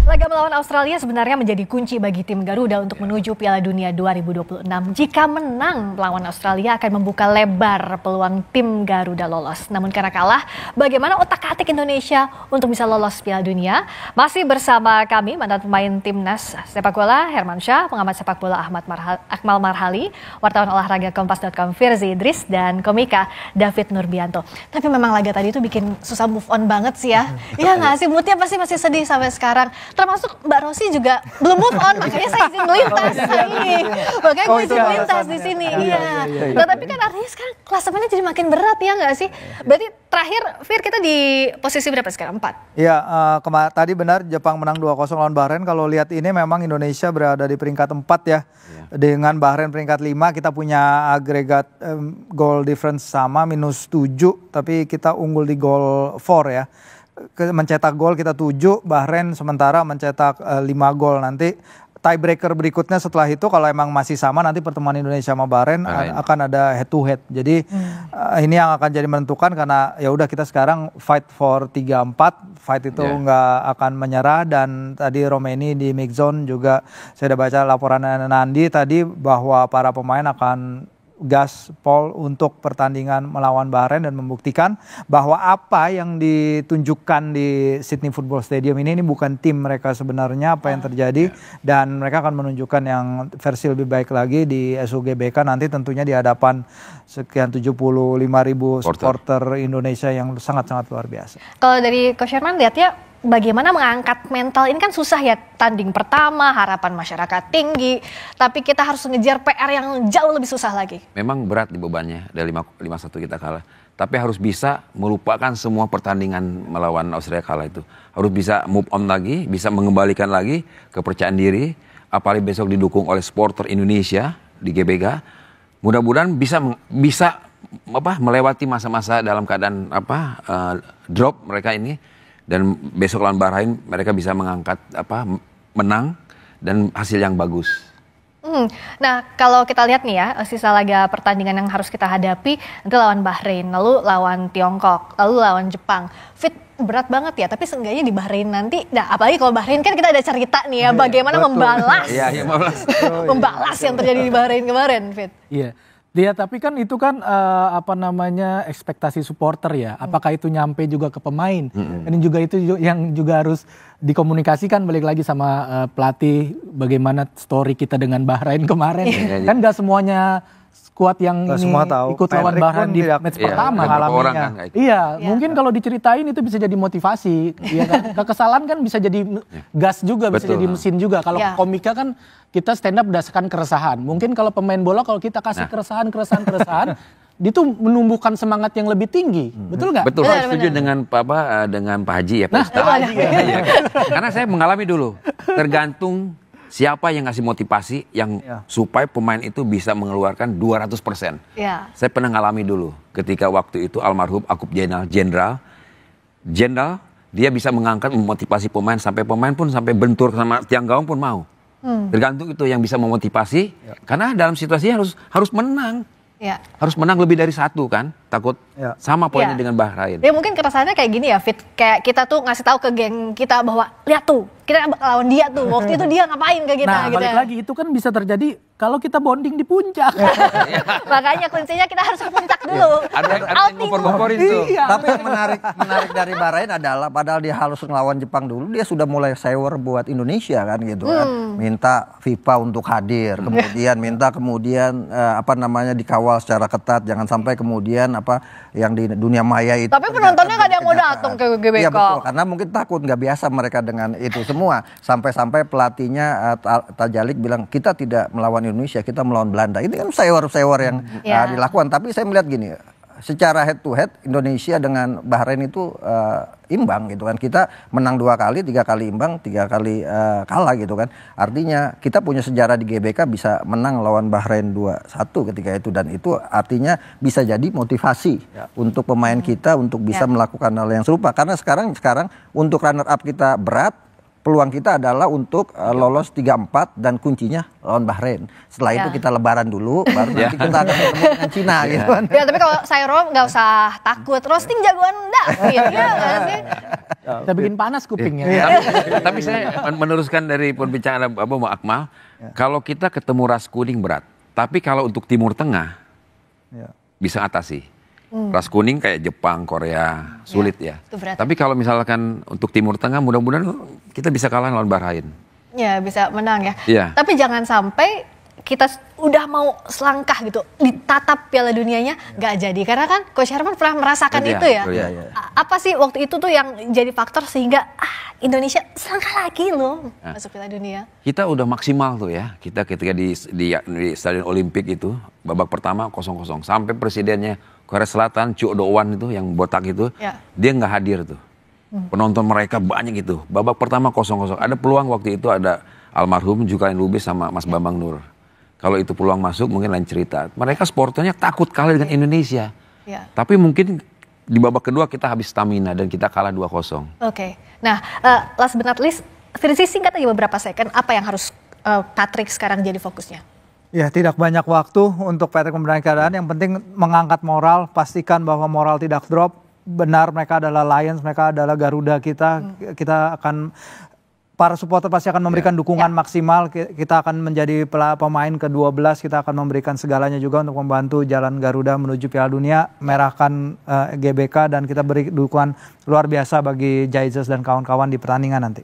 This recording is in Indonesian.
Laga melawan Australia sebenarnya menjadi kunci bagi tim Garuda untuk menuju Piala Dunia 2026. Jika menang melawan Australia akan membuka lebar peluang tim Garuda lolos. Namun karena kalah, bagaimana otak-atik Indonesia untuk bisa lolos Piala Dunia? Masih bersama kami mantan pemain timnas sepak bola Hermansyah, pengamat sepak bola Akmal Marhali, wartawan olahraga Kompas.com Firzi Idris, dan komika David Nurbianto. Tapi memang laga tadi itu bikin susah move on banget sih ya. Iya nggak sih, moodnya pasti masih sedih sampai sekarang. Termasuk Mbak Rosi juga belum move on, makanya saya izin melintas ini. Makanya gue izin melintas di sini. Iya. Nah tapi kan artinya sekarang klasemennya jadi makin berat ya nggak sih? Berarti terakhir Fir kita di posisi berapa sekarang? 4? Iya, tadi benar Jepang menang 2-0 lawan Bahrain. Kalau lihat ini memang Indonesia berada di peringkat 4 ya. Dengan Bahrain peringkat 5, kita punya agregat goal difference sama -7, tapi kita unggul di goal 4 ya. Mencetak gol kita 7, Bahrain sementara mencetak 5 gol. Nanti tiebreaker berikutnya setelah itu kalau emang masih sama, nanti pertemuan Indonesia sama Bahrain akan ada head to head. Jadi ini yang akan jadi menentukan, karena ya udah kita sekarang fight for 3-4, fight itu nggak akan menyerah. Dan tadi Romeni di mix zone juga saya udah baca laporan Nandi tadi bahwa para pemain akan gaspol untuk pertandingan melawan Bahrain dan membuktikan bahwa apa yang ditunjukkan di Sydney Football Stadium ini bukan tim mereka sebenarnya, apa yang terjadi, dan mereka akan menunjukkan yang versi lebih baik lagi di SUGBK nanti, tentunya di hadapan sekian 75.000 supporter Indonesia yang sangat-sangat luar biasa. Kalau dari Coach Herman lihatnya bagaimana mengangkat mental ini? Kan susah ya, tanding pertama, harapan masyarakat tinggi, tapi kita harus mengejar PR yang jauh lebih susah lagi. Memang berat di bebannya, dari 5-1 kita kalah. Tapi harus bisa melupakan semua pertandingan melawan Australia kalah itu. Harus bisa move on lagi, bisa mengembalikan lagi kepercayaan diri. Apalagi besok didukung oleh supporter Indonesia di GBK. Mudah-mudahan bisa melewati masa-masa dalam keadaan drop mereka ini. Dan besok lawan Bahrain mereka bisa mengangkat menang dan hasil yang bagus. Nah kalau kita lihat nih ya, sisa laga pertandingan yang harus kita hadapi nanti lawan Bahrain, lalu lawan Tiongkok, lalu lawan Jepang. Fit berat banget ya, tapi seenggaknya di Bahrain nanti, nah apalagi kalau Bahrain kan kita ada cerita nih ya, bagaimana membalas membalas yang terjadi di Bahrain kemarin, Fit. Iya. Ya, tapi kan itu kan ekspektasi supporter ya. Apakah itu nyampe juga ke pemain? Dan juga itu yang juga harus dikomunikasikan balik lagi sama pelatih, bagaimana story kita dengan Bahrain kemarin. Kan gak semuanya skuad yang ini ikut lawan Bahrain di match pertama. Mungkin kalau diceritain itu bisa jadi motivasi. Ya kan? Kekesalan kan bisa jadi gas juga, bisa jadi mesin juga. Kalau komika kan kita stand up berdasarkan keresahan. Mungkin kalau pemain bola, kalau kita kasih keresahan, itu menumbuhkan semangat yang lebih tinggi. Betul nggak? Betul, saya setuju dengan Pak Haji ya, Pak Ustaz. Karena saya mengalami dulu. Tergantung siapa yang ngasih motivasi yang supaya pemain itu bisa mengeluarkan 200%. Saya pernah ngalami dulu ketika waktu itu almarhum Akub Jenderal, dia bisa mengangkat, memotivasi pemain sampai bentur sama tiang gawang pun mau. Tergantung itu yang bisa memotivasi, karena dalam situasinya harus menang. Harus menang lebih dari 1 kan, takut sama poinnya dengan Bahrain. Ya mungkin kerasaannya kayak gini ya, Fit, kayak kita tuh ngasih tahu ke geng kita bahwa lihat tuh kita lawan dia tuh, waktu itu dia ngapain ke kita. Nah gitu balik lagi, itu kan bisa terjadi kalau kita bonding di puncak. Makanya kuncinya kita harus ke puncak dulu. Ada yang ngompor-ngomporin tuh. Tapi yang menarik dari Bahrain adalah padahal dia harus ngelawan Jepang dulu, dia sudah mulai sewer buat Indonesia kan gitu kan. Minta FIFA untuk hadir, kemudian minta dikawal secara ketat, jangan sampai kemudian yang di dunia maya itu. Tapi penontonnya gak ada yang mau datang ke GBK. Iya betul, karena mungkin takut, nggak biasa mereka dengan itu semua. Sampai pelatihnya Tajalik bilang kita tidak melawan Indonesia, kita melawan Belanda. Ini kan sewer yang dilakukan. Tapi saya melihat gini, secara head to head Indonesia dengan Bahrain itu imbang gitu kan. Kita menang 2 kali, 3 kali imbang, 3 kali kalah gitu kan. Artinya kita punya sejarah di GBK bisa menang lawan Bahrain 2-1 ketika itu, dan itu artinya bisa jadi motivasi untuk pemain kita untuk bisa melakukan hal yang serupa. Karena sekarang untuk runner up kita berat, peluang kita adalah untuk lolos 3-4 dan kuncinya lawan Bahrain. Setelah itu kita lebaran dulu, baru nanti kita akan ketemu dengan Cina gitu kan. Ya tapi kalau Sairo nggak usah takut, roasting jagoan David ya nggak sih? Kita bikin panas kupingnya. Tapi saya meneruskan dari pembicaraan Mbak Akmal, kalau kita ketemu ras kuning berat, tapi kalau untuk Timur Tengah bisa atasi. Ras kuning kayak Jepang, Korea, sulit ya. Tapi kalau misalkan untuk Timur Tengah, mudah-mudahan kita bisa kalah lawan Bahrain. Ya, bisa menang ya. Ya. Tapi jangan sampai kita udah mau selangkah gitu, ditatap Piala Dunianya nggak jadi. Karena kan Coach Herman pernah merasakan itu ya. Apa sih waktu itu tuh yang jadi faktor sehingga Indonesia selangkah lagi loh masuk Piala Dunia? Kita udah maksimal tuh ya. Kita ketika di Stadion Olimpik itu, babak pertama 0-0. Sampai presidennya Korea Selatan, Cho Do-won itu yang botak itu, dia nggak hadir tuh. Penonton mereka banyak itu. Babak pertama 0-0. Ada peluang waktu itu ada almarhum Jukain Lubis sama Mas Bambang Nur. Kalau itu peluang masuk mungkin lain cerita. Mereka supporternya takut kalah dengan Indonesia. Tapi mungkin di babak kedua kita habis stamina dan kita kalah 2-0. Oke. Nah, last but not least, versi singkat aja beberapa second, apa yang harus Patrick sekarang jadi fokusnya? Ya, tidak banyak waktu untuk Patrick membenahi keadaan. Yang penting mengangkat moral, pastikan bahwa moral tidak drop. Benar mereka adalah Lions, mereka adalah Garuda kita. Kita akan, para supporter pasti akan memberikan dukungan maksimal. Kita akan menjadi pemain ke-12, kita akan memberikan segalanya juga untuk membantu jalan Garuda menuju Piala Dunia, merahkan GBK, dan kita beri dukungan luar biasa bagi Jesus dan kawan-kawan di pertandingan nanti.